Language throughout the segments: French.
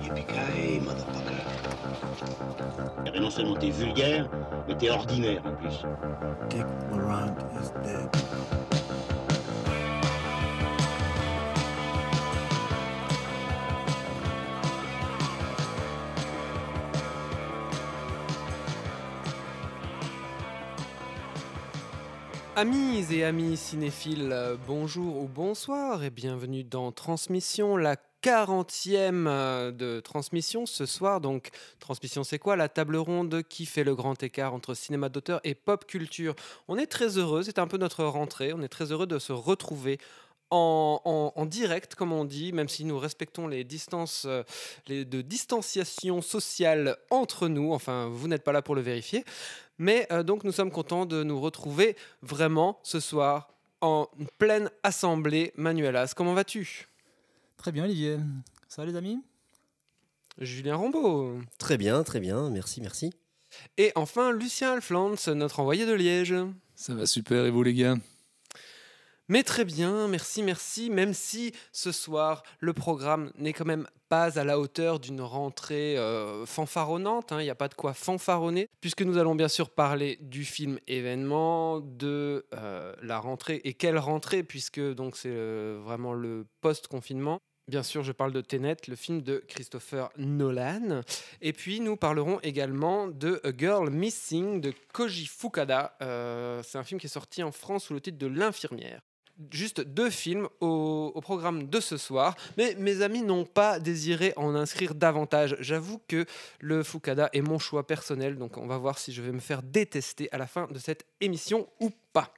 Yippee-ki-yay, motherfucker. Eh ben non seulement t'es vulgaire, mais t'es ordinaire en plus. Dick Laurent is dead. Amis et amis cinéphiles, bonjour ou bonsoir et bienvenue dans Transmission, la 40e de Transmission ce soir. Donc, Transmission, c'est quoi? La table ronde qui fait le grand écart entre cinéma d'auteur et pop culture. On est très heureux, c'est un peu notre rentrée, on est très heureux de se retrouver en direct, comme on dit, même si nous respectons les distances de distanciation sociale entre nous. Enfin, vous n'êtes pas là pour le vérifier. Mais donc, nous sommes contents de nous retrouver vraiment ce soir en pleine assemblée. Manuelas, comment vas-tu? Très bien, Olivier. Ça va, les amis? Julien Rambaud. Très bien, merci. Et enfin, Lucien Alflans, notre envoyé de Liège. Ça va super, et vous les gars? Mais très bien, merci, même si ce soir, le programme n'est quand même pas à la hauteur d'une rentrée fanfaronnante, il n'y a pas de quoi fanfaronner, puisque nous allons bien sûr parler du film événement, de la rentrée, et quelle rentrée, puisque donc c'est vraiment le post-confinement. Bien sûr, je parle de Tenet, le film de Christopher Nolan. Et puis, nous parlerons également de A Girl Missing de Koji Fukada. C'est un film qui est sorti en France sous le titre de L'Infirmière. Juste 2 films au programme de ce soir, mais mes amis n'ont pas désiré en inscrire davantage. J'avoue que le Fukada est mon choix personnel, donc on va voir si je vais me faire détester à la fin de cette émission ou pas.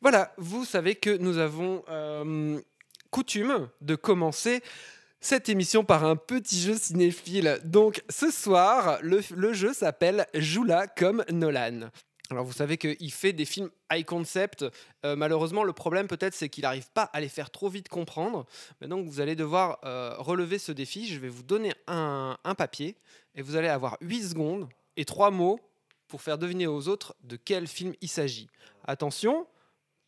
Voilà, vous savez que nous avons coutume de commencer cette émission par un petit jeu cinéphile. Donc ce soir, le jeu s'appelle Joue-la comme Nolan. Alors vous savez qu'il fait des films high concept. Malheureusement, le problème peut-être c'est qu'il n'arrive pas à les faire trop vite comprendre. Mais donc vous allez devoir relever ce défi. Je vais vous donner un papier et vous allez avoir 8 secondes et 3 mots pour faire deviner aux autres de quel film il s'agit. Attention,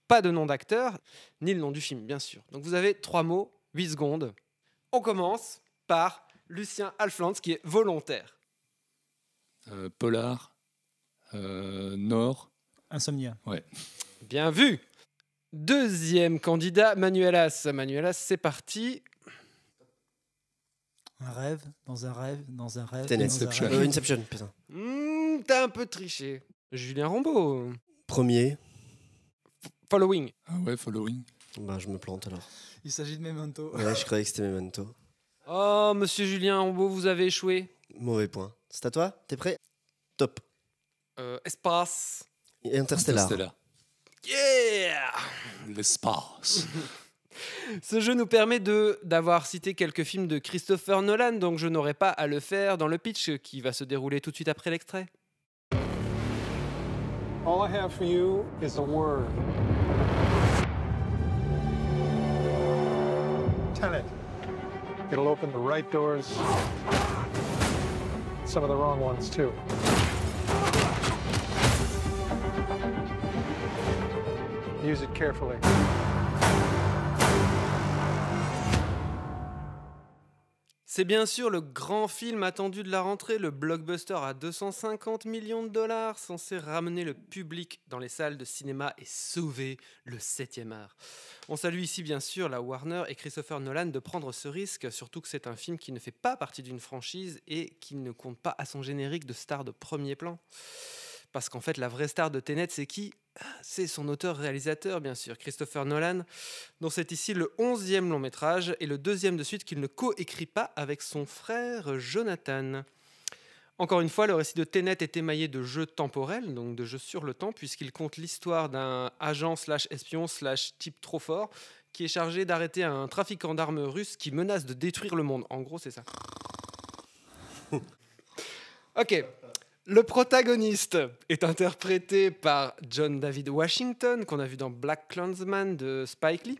pas de nom d'acteur, ni le nom du film, bien sûr. Donc vous avez 3 mots, 8 secondes. On commence par Lucien Alflans, qui est volontaire. Polar, Nord. Insomnia. Ouais. Bien vu. Deuxième candidat, Manuelas. Manuelas, c'est parti. Un rêve, dans un rêve, dans un rêve. Tenet. dans un Inception. rêve. Inception, putain. T'as un peu triché. Julien Rambaud. Premier. Following. Ah ouais, Following. Bah, je me plante alors. Il s'agit de Memento. Ouais, je croyais que c'était Memento. Oh, monsieur Julien Rambaud, vous avez échoué. Mauvais point. C'est à toi? T'es prêt? Top. Espace. Et Interstellar. Yeah! L'espace. Ce jeu nous permet d'avoir cité quelques films de Christopher Nolan, donc je n'aurai pas à le faire dans le pitch qui va se dérouler tout de suite après l'extrait. All I have for you is a word. Tenet. It'll open the right doors. Some of the wrong ones, too. Use it carefully. C'est bien sûr le grand film attendu de la rentrée, le blockbuster à 250 millions de dollars, censé ramener le public dans les salles de cinéma et sauver le 7e art. On salue ici bien sûr la Warner et Christopher Nolan de prendre ce risque, surtout que c'est un film qui ne fait pas partie d'une franchise et qui ne compte pas à son générique de star de premier plan. Parce qu'en fait, la vraie star de Tenet, c'est qui ? C'est son auteur-réalisateur, bien sûr, Christopher Nolan, dont c'est ici le 11e long métrage et le 2e de suite qu'il ne co-écrit pas avec son frère Jonathan. Encore une fois, le récit de Tenet est émaillé de jeux temporels, donc de jeux sur le temps, puisqu'il conte l'histoire d'un agent /espion /type trop fort qui est chargé d'arrêter un trafiquant d'armes russe qui menace de détruire le monde. En gros, c'est ça. Ok. Le protagoniste est interprété par John David Washington, qu'on a vu dans Black Klansman de Spike Lee.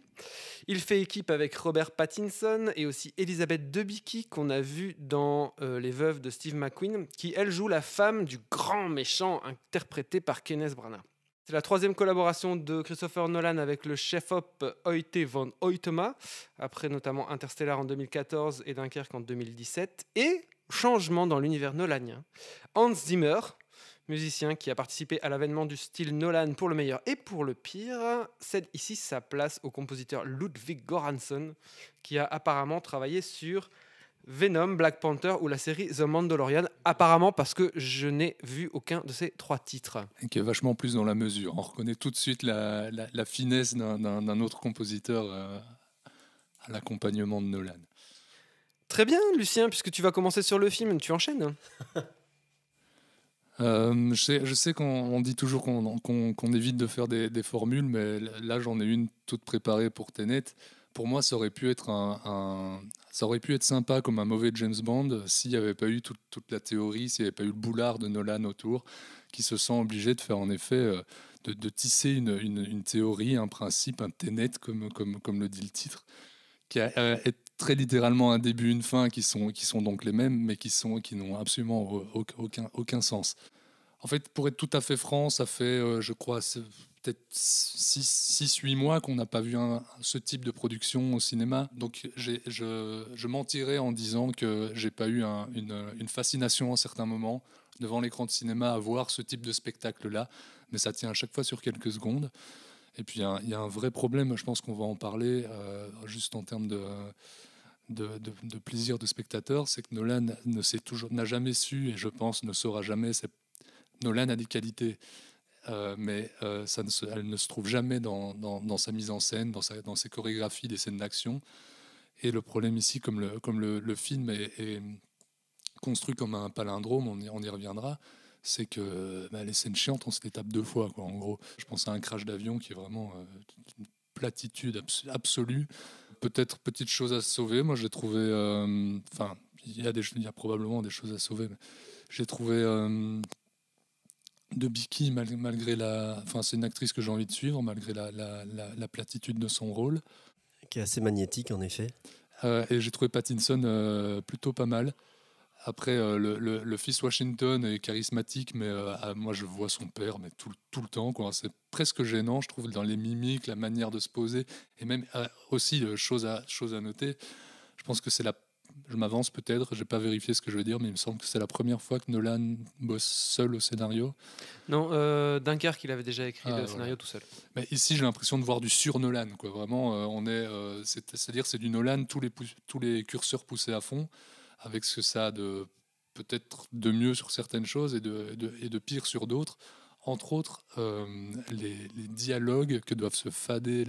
Il fait équipe avec Robert Pattinson et aussi Elizabeth Debicki, qu'on a vu dans Les Veuves de Steve McQueen, qui, elle, joue la femme du grand méchant interprété par Kenneth Branagh. C'est la 3e collaboration de Christopher Nolan avec le chef-op Hoyte van Hoytema, après notamment Interstellar en 2014 et Dunkerque en 2017. Et changement dans l'univers nolanien. Hans Zimmer, musicien qui a participé à l'avènement du style Nolan pour le meilleur et pour le pire, cède ici sa place au compositeur Ludwig Göransson, qui a apparemment travaillé sur Venom, Black Panther ou la série The Mandalorian, apparemment parce que je n'ai vu aucun de ces 3 titres. Et qui est vachement plus dans la mesure. On reconnaît tout de suite la finesse d'un autre compositeur à l'accompagnement de Nolan. Très bien, Lucien, puisque tu vas commencer sur le film, tu enchaînes. Je sais qu'on dit toujours qu'on évite de faire des formules, mais là j'en ai une toute préparée pour Tenet. Pour moi, ça aurait pu être ça aurait pu être sympa comme un mauvais James Bond s'il n'y avait pas eu toute la théorie, s'il n'y avait pas eu le boulard de Nolan autour, qui se sent obligé de faire en effet de tisser une théorie, un principe, un Tenet comme le dit le titre, qui est très littéralement un début, une fin, qui sont donc les mêmes, mais qui n'ont absolument aucun sens. En fait, pour être tout à fait franc, ça fait, je crois, peut-être 6-8 mois qu'on n'a pas vu ce type de production au cinéma. Donc, je mentirais en disant que j'ai pas eu une fascination à certains moments devant l'écran de cinéma à voir ce type de spectacle-là, mais ça tient à chaque fois sur quelques secondes. Et puis, il y a un vrai problème, je pense qu'on va en parler, juste en termes de plaisir de spectateur, c'est que Nolan n'a jamais su, et je pense ne saura jamais. Nolan a des qualités, mais elle ne se trouve jamais dans sa mise en scène, dans ses chorégraphies des scènes d'action. Et le problème ici, comme le film est construit comme un palindrome, on y reviendra, c'est que les scènes chiantes, on se les tape 2 fois, quoi, en gros. Je pense à un crash d'avion qui est vraiment une platitude absolue. Peut-être petite chose à sauver. Moi, j'ai trouvé... il y a probablement des choses à sauver. Mais j'ai trouvé de Bicky, malgré la... Enfin, c'est une actrice que j'ai envie de suivre, malgré la platitude de son rôle. Qui est assez magnétique, en effet. Et j'ai trouvé Pattinson plutôt pas mal. Après, le fils Washington est charismatique, mais moi, je vois son père mais tout le temps, quoi. C'est presque gênant, je trouve, dans les mimiques, la manière de se poser. Et même aussi, chose à noter, je pense que je m'avance peut-être, je n'ai pas vérifié ce que je veux dire, mais il me semble que c'est la première fois que Nolan bosse seul au scénario. Non, Dunkerque, il avait déjà écrit le scénario tout seul. Mais ici, j'ai l'impression de voir du sur-Nolan, quoi. Vraiment, c'est-à-dire c'est du Nolan, tous les curseurs poussés à fond, avec ce que ça a peut-être de mieux sur certaines choses et de pire sur d'autres. Entre autres, les dialogues que doivent se fader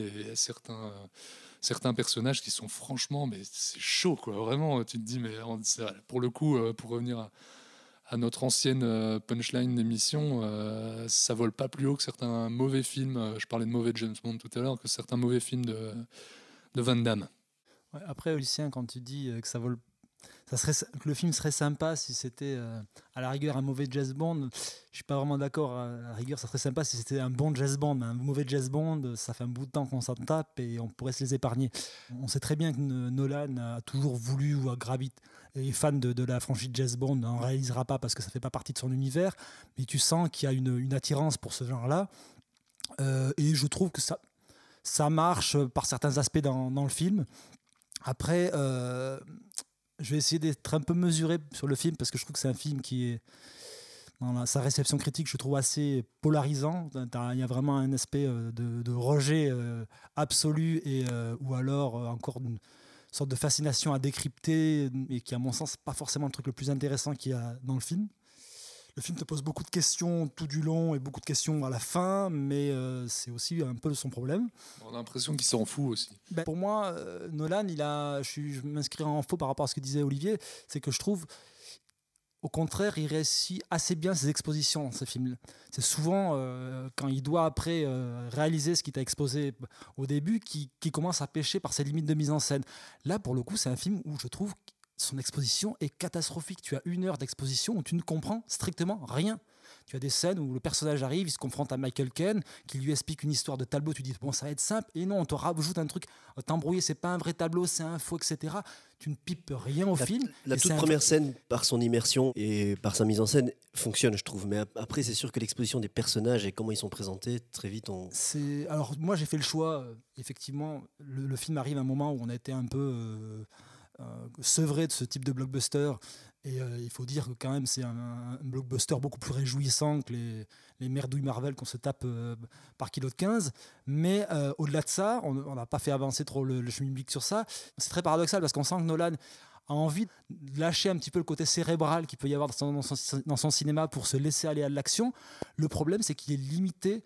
certains personnages qui sont franchement, mais c'est chaud, quoi. Vraiment, tu te dis, mais pour le coup, pour revenir à notre ancienne punchline d'émission, ça vole pas plus haut que certains mauvais films. Je parlais de mauvais James Bond tout à l'heure, que certains mauvais films de Van Damme. Ouais, après, Lucien, quand tu dis que que le film serait sympa si c'était à la rigueur un mauvais James Bond, je suis pas vraiment d'accord. À la rigueur, ça serait sympa si c'était un bon James Bond. Un mauvais James Bond, ça fait un bout de temps qu'on s'en tape et on pourrait se les épargner. On sait très bien que Nolan a toujours voulu ou est fan de la franchise James Bond, n'en réalisera pas parce que ça fait pas partie de son univers, mais tu sens qu'il y a une attirance pour ce genre-là. Et je trouve que ça marche par certains aspects dans le film. Après, je vais essayer d'être un peu mesuré sur le film parce que je trouve que c'est un film qui est, dans sa réception critique, je trouve assez polarisant. Il y a vraiment un aspect de rejet absolu ou alors encore une sorte de fascination à décrypter et qui, à mon sens, pas forcément le truc le plus intéressant qu'il y a dans le film. Le film te pose beaucoup de questions tout du long et beaucoup de questions à la fin, mais c'est aussi un peu son problème. On a l'impression qu'il s'en fout aussi. Pour moi, Nolan, je m'inscris en faux par rapport à ce que disait Olivier, c'est que je trouve, au contraire, il réussit assez bien ses expositions dans ce film. C'est souvent quand il doit après réaliser ce qu'il t'a exposé au début qu'il commence à pêcher par ses limites de mise en scène. Là, pour le coup, c'est un film où je trouve son exposition est catastrophique. Tu as 1 heure d'exposition où tu ne comprends strictement rien. Tu as des scènes où le personnage arrive, il se confronte à Michael Caine, qui lui explique une histoire de tableau. Tu dis, bon, ça va être simple. Et non, on te rajoute un truc, t'embrouiller, c'est pas un vrai tableau, c'est un faux, etc. Tu ne pipes rien au film. La toute première scène, par son immersion et par sa mise en scène, fonctionne, je trouve. Mais après, c'est sûr que l'exposition des personnages et comment ils sont présentés, très vite, Alors, moi, j'ai fait le choix. Effectivement, le film arrive à un moment où on a été un peu sevré de ce type de blockbuster. Et il faut dire que quand même, c'est un blockbuster beaucoup plus réjouissant que les merdouilles Marvel qu'on se tape par kilo de 15. Mais au-delà de ça, on n'a pas fait avancer trop le schmilblick sur ça. C'est très paradoxal parce qu'on sent que Nolan a envie de lâcher un petit peu le côté cérébral qu'il peut y avoir dans son cinéma pour se laisser aller à l'action. Le problème, c'est qu'il est limité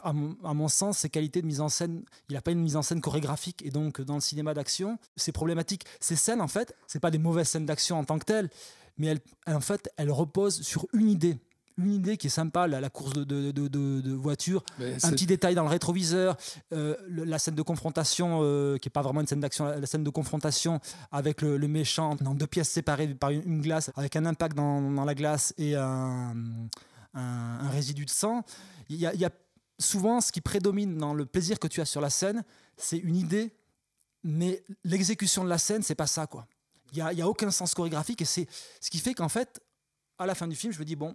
à mon sens, ses qualités de mise en scène. Il n'a pas une mise en scène chorégraphique, et donc dans le cinéma d'action, c'est problématique. Ces scènes, en fait, c'est pas des mauvaises scènes d'action en tant que telles, mais elles reposent sur une idée qui est sympa, la course de voiture, un petit détail dans le rétroviseur, la scène de confrontation, qui n'est pas vraiment une scène d'action, la scène de confrontation avec le méchant dans 2 pièces séparées par une glace, avec un impact dans la glace et un résidu de sang. Il y a souvent, ce qui prédomine dans le plaisir que tu as sur la scène, c'est une idée, mais l'exécution de la scène, c'est pas ça, quoi. Il y a aucun sens chorégraphique, et c'est ce qui fait qu'en fait, à la fin du film, je me dis bon,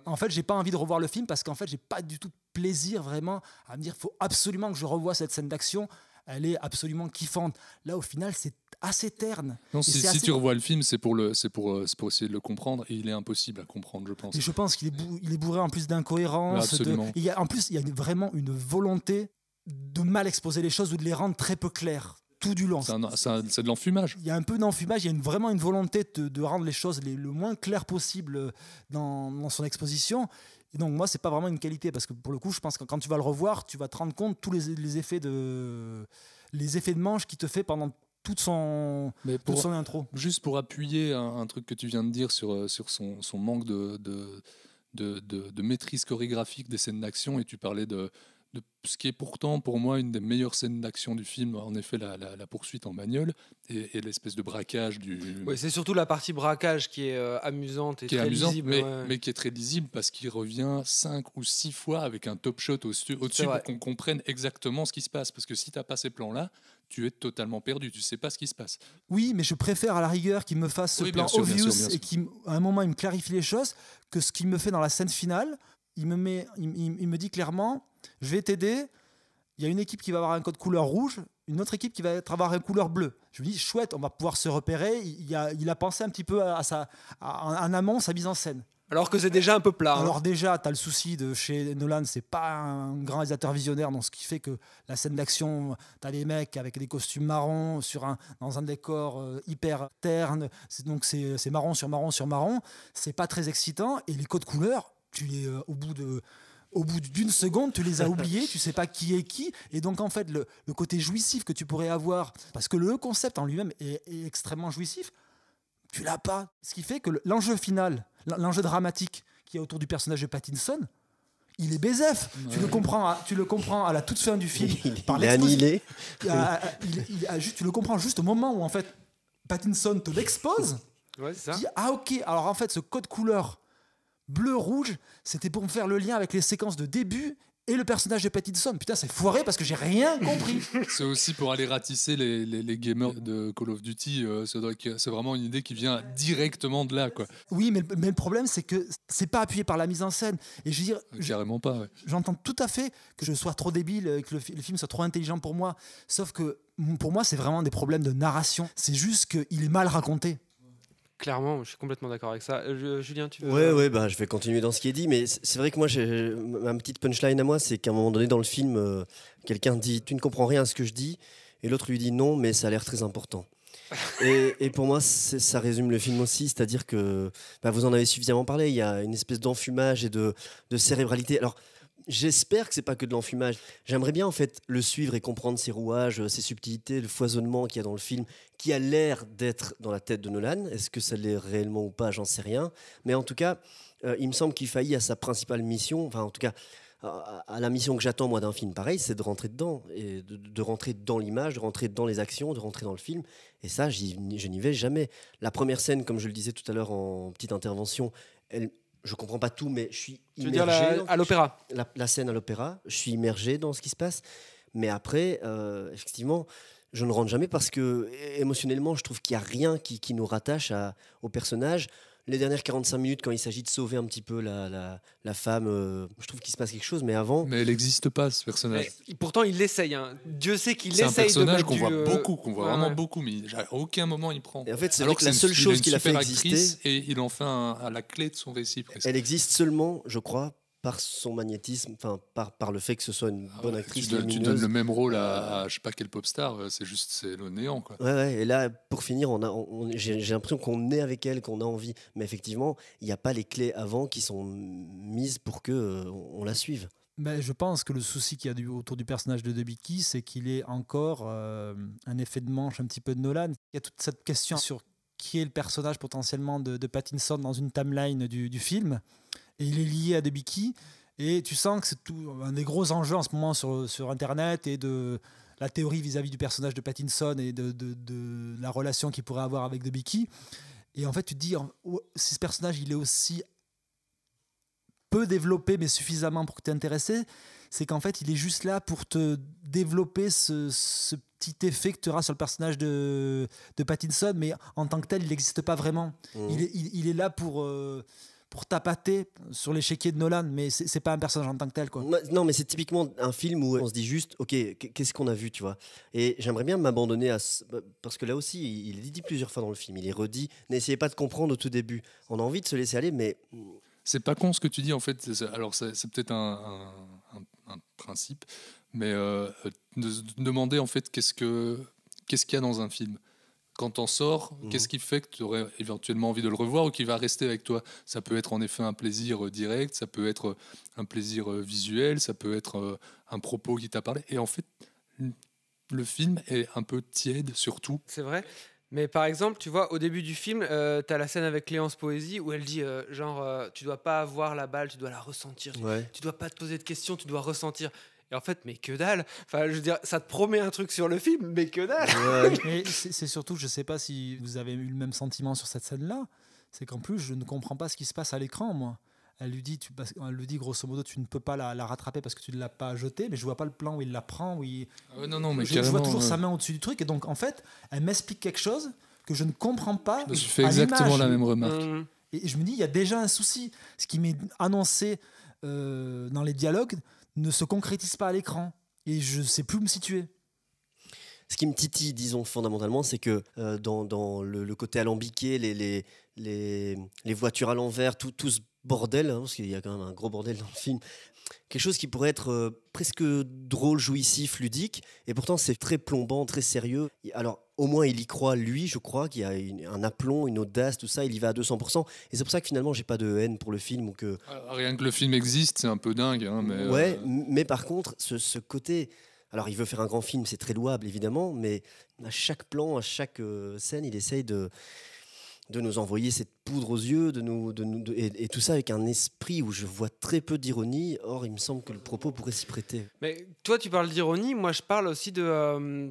en fait, j'ai pas envie de revoir le film parce qu'en fait, j'ai pas du tout de plaisir vraiment à me dire faut absolument que je revoie cette scène d'action. Elle est absolument kiffante. Là, au final, c'est assez terne. Non, si tu revois le film, c'est pour essayer de le comprendre, et il est impossible à comprendre, je pense. Et je pense qu'il est bourré en plus d'incohérences. Absolument. En plus, il y a vraiment une volonté de mal exposer les choses ou de les rendre très peu claires tout du long. C'est de l'enfumage. Il y a un peu d'enfumage, il y a vraiment une volonté de rendre les choses le moins claires possible dans son exposition. Et donc moi, c'est pas vraiment une qualité, parce que pour le coup, je pense que quand tu vas le revoir, tu vas te rendre compte tous les effets de manche qu'il te fait pendant toute son intro. Juste pour appuyer un truc que tu viens de dire sur son manque de maîtrise chorégraphique des scènes d'action, et tu parlais de ce qui est pourtant pour moi une des meilleures scènes d'action du film, en effet la poursuite en bagnole et l'espèce de braquage du... Oui, c'est surtout la partie braquage qui est amusante et très lisible. Mais qui est très lisible parce qu'il revient 5 ou 6 fois avec un top shot au-dessus pour qu'on comprenne exactement ce qui se passe. Parce que si tu n'as pas ces plans-là, tu es totalement perdu, tu ne sais pas ce qui se passe. Oui, mais je préfère à la rigueur qu'il me fasse ce plan obvious et qu'à un moment il me clarifie les choses, que ce qu'il me fait dans la scène finale. Il me dit clairement, je vais t'aider, il y a une équipe qui va avoir un code couleur rouge, une autre équipe qui va avoir une couleur bleue. Je me dis, chouette, on va pouvoir se repérer. Il a pensé un petit peu en amont sa mise en scène. Alors que c'est déjà un peu plat. Alors déjà, tu as le souci chez Nolan, c'est pas un grand réalisateur visionnaire, donc ce qui fait que la scène d'action, tu as des mecs avec des costumes marrons dans un décor hyper terne, donc c'est marron sur marron sur marron, c'est pas très excitant, et les codes couleurs, tu les au bout d'une seconde, tu les as oubliés, tu sais pas qui est qui, et donc en fait le côté jouissif que tu pourrais avoir, parce que le concept en lui-même est extrêmement jouissif, tu l'as pas. Ce qui fait que l'enjeu final, l'enjeu dramatique qui est autour du personnage de Pattinson, il est BZF. Ouais. Tu le comprends à la toute fin du film. Il est annihilé. Tu le comprends juste au moment où en fait Pattinson te l'expose. Ouais, c'est ça. Tu dis, ah ok, alors en fait ce code couleur bleu-rouge, c'était pour me faire le lien avec les séquences de début et le personnage de Pattinson. Putain, c'est foiré parce que j'ai rien compris. C'est aussi pour aller ratisser les gamers de Call of Duty. C'est vraiment une idée qui vient directement de là, quoi. Oui, mais le problème, c'est que c'est pas appuyé par la mise en scène. Et je veux dire, carrément pas. Ouais. J'entends tout à fait que je sois trop débile, que le film soit trop intelligent pour moi. Sauf que pour moi, c'est vraiment des problèmes de narration. C'est juste qu'il est mal raconté. Clairement, je suis complètement d'accord avec ça. Julien, tu veux... Ouais, je vais continuer dans ce qui est dit, mais c'est vrai que moi, ma petite punchline à moi, c'est qu'à un moment donné dans le film, quelqu'un dit « tu ne comprends rien à ce que je dis », et l'autre lui dit « non, mais ça a l'air très important ». Et pour moi, ça résume le film aussi, c'est-à-dire que vous en avez suffisamment parlé, il y a une espèce d'enfumage et de cérébralité. Alors, j'espère que c'est pas que de l'enfumage. J'aimerais bien en fait le suivre et comprendre ses rouages, ses subtilités, le foisonnement qu'il y a dans le film, qui a l'air d'être dans la tête de Nolan. Est-ce que ça l'est réellement ou pas, j'en sais rien. Mais en tout cas, il me semble qu'il faillit à sa principale mission, enfin en tout cas à la mission que j'attends moi d'un film pareil, c'est de rentrer dedans, et de rentrer dans l'image, de rentrer dans les actions, de rentrer dans le film. Et ça, je n'y vais jamais. La première scène, comme je le disais tout à l'heure en petite intervention, elle je comprends pas tout, mais je suis Tu veux dire immergé à l'opéra? la scène à l'opéra. Je suis immergé dans ce qui se passe. Mais après, effectivement, je ne rentre jamais parce que émotionnellement, je trouve qu'il n'y a rien qui nous rattache au personnage. Les dernières 45 minutes, quand il s'agit de sauver un petit peu la femme, je trouve qu'il se passe quelque chose. Mais avant, Mais elle n'existe pas, ce personnage. Mais pourtant, il l'essaye. Hein. Dieu sait qu'il C'est un essaye de personnage mettre qu'on voit du, beaucoup, qu'on voit ouais, vraiment ouais. beaucoup, mais à aucun moment il prend. et en fait, c'est Alors vrai que la seule il a chose une qu'il a fait super exister, actrice et il en fait à la clé de son récit presque. elle existe seulement, je crois, par son magnétisme, enfin par le fait que ce soit une bonne Ouais, actrice tu donnes lumineuse. le même rôle à je sais pas quel pop star, c'est le néant quoi. Ouais, et là, pour finir, j'ai l'impression qu'on est avec elle, qu'on a envie. Mais effectivement, il n'y a pas les clés avant qui sont mises pour que on la suive. Mais je pense que le souci qu'il y a autour du personnage de Debicki, c'est qu'il est encore un effet de manche un petit peu de Nolan. Il y a toute cette question sur qui est le personnage potentiellement de Pattinson dans une timeline du film. Et il est lié à Debicki. Et tu sens que c'est un des gros enjeux en ce moment sur Internet et de la théorie vis-à-vis du personnage de Pattinson et de la relation qu'il pourrait avoir avec Debicki. Et en fait, tu te dis, si ce personnage il est aussi peu développé, mais suffisamment pour t'intéresser, c'est qu'en fait, il est juste là pour te développer ce petit effet que tu auras sur le personnage de Pattinson, mais en tant que tel, il n'existe pas vraiment. Mmh. Il est là pour tapater sur l'échiquier de Nolan, mais c'est pas un personnage en tant que tel, quoi. Non, mais c'est typiquement un film où on se dit juste, ok, qu'est-ce qu'on a vu, tu vois. Et j'aimerais bien m'abandonner parce que là aussi, il est dit plusieurs fois dans le film, il est redit, n'essayez pas de comprendre au tout début. On a envie de se laisser aller, mais C'est pas con ce que tu dis en fait. Alors c'est peut-être un principe, mais de se demander en fait qu'est-ce qu'il y a dans un film. Quand t'en sors, qu'est-ce qui fait que tu aurais éventuellement envie de le revoir ou qui va rester avec toi? Ça peut être en effet un plaisir direct, ça peut être un plaisir visuel, ça peut être un propos qui t'a parlé. Et en fait, le film est un peu tiède surtout. C'est vrai. Mais par exemple, tu vois, au début du film, tu as la scène avec Cléance Poésie où elle dit tu dois pas avoir la balle, tu dois la ressentir. ouais. Tu dois pas te poser de questions, tu dois ressentir. Et en fait, mais que dalle. Enfin, je veux dire, ça te promet un truc sur le film, mais que dalle. Ouais. Mais c'est surtout, je sais pas si vous avez eu le même sentiment sur cette scène-là, c'est qu'en plus, je ne comprends pas ce qui se passe à l'écran, moi. Elle lui dit, elle lui dit grosso modo, tu ne peux pas la rattraper parce que tu ne l'as pas jetée, mais je vois pas le plan où il la prend, où il... Non, mais je vois carrément, toujours sa main au-dessus du truc, et donc en fait, elle m'explique quelque chose que je ne comprends pas. Je me suis fait à exactement l'image. la même remarque. Et je me dis, il y a déjà un souci. Ce qui m'est annoncé dans les dialogues ne se concrétise pas à l'écran. Et je sais plus où me situer. Ce qui me titille, disons, fondamentalement, c'est que dans le côté alambiqué, les voitures à l'envers, tout ce bordel, hein, parce qu'il y a quand même un gros bordel dans le film, quelque chose qui pourrait être presque drôle, jouissif, ludique, et pourtant c'est très plombant, très sérieux. Alors, au moins, il y croit, lui, je crois, qu'il y a un aplomb, une audace, tout ça, il y va à 200%, et c'est pour ça que finalement, j'ai pas de haine pour le film. Ou que... Rien que le film existe, c'est un peu dingue. Hein, mais, Ouais, mais par contre, ce côté... Alors, il veut faire un grand film, c'est très louable, évidemment, mais à chaque plan, à chaque scène, il essaye de nous envoyer cette poudre aux yeux, et tout ça avec un esprit où je vois très peu d'ironie. Or, il me semble que le propos pourrait s'y prêter. Mais toi, tu parles d'ironie, moi je parle aussi de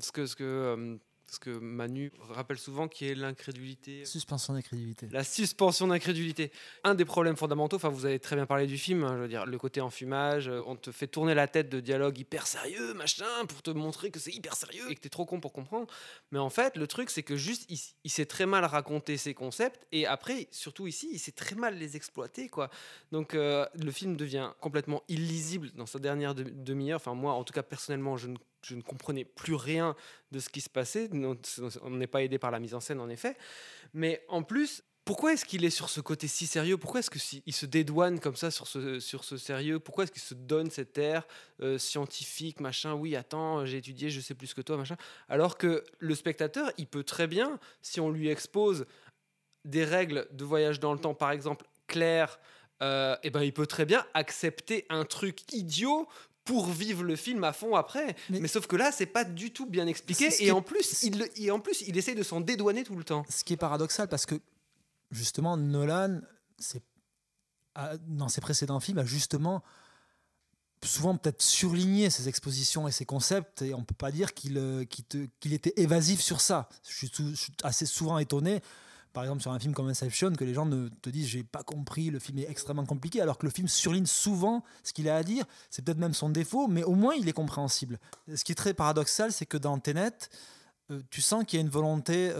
ce que Manu rappelle souvent, qui est l'incrédulité. Suspension d'incrédulité. La suspension d'incrédulité. Un des problèmes fondamentaux, enfin vous avez très bien parlé du film, hein, je veux dire, le côté enfumage, on te fait tourner la tête de dialogue hyper sérieux, machin, pour te montrer que c'est hyper sérieux et que t'es trop con pour comprendre. Mais en fait, le truc, c'est que juste, il sait très mal raconter ses concepts et après, surtout ici, il sait très mal les exploiter, quoi. Donc le film devient complètement illisible dans sa dernière demi-heure. Enfin moi, en tout cas, personnellement, je ne comprenais plus rien de ce qui se passait. On n'est pas aidé par la mise en scène, en effet. Mais en plus, pourquoi est-ce qu'il est sur ce côté si sérieux? Pourquoi est-ce qu'il se dédouane comme ça sur ce sérieux? Pourquoi est-ce qu'il se donne cet air scientifique, machin? Oui, attends, j'ai étudié, je sais plus que toi, machin. Alors que le spectateur, il peut très bien, si on lui expose des règles de voyage dans le temps, par exemple, claires, et ben il peut très bien accepter un truc idiot pour vivre le film à fond après. Mais sauf que là, c'est pas du tout bien expliqué. Et en plus, il essaye de s'en dédouaner tout le temps. Ce qui est paradoxal, parce que justement, Nolan, dans ses précédents films, a justement souvent peut-être surligné ses expositions et ses concepts, et on peut pas dire qu'il était évasif sur ça. Je suis assez souvent étonné par exemple sur un film comme Inception, que les gens ne te disent j'ai pas compris, le film est extrêmement compliqué, alors que le film surligne souvent ce qu'il a à dire. C'est peut-être même son défaut, mais au moins il est compréhensible. Ce qui est très paradoxal, c'est que dans Tenet, tu sens qu'il y a une volonté,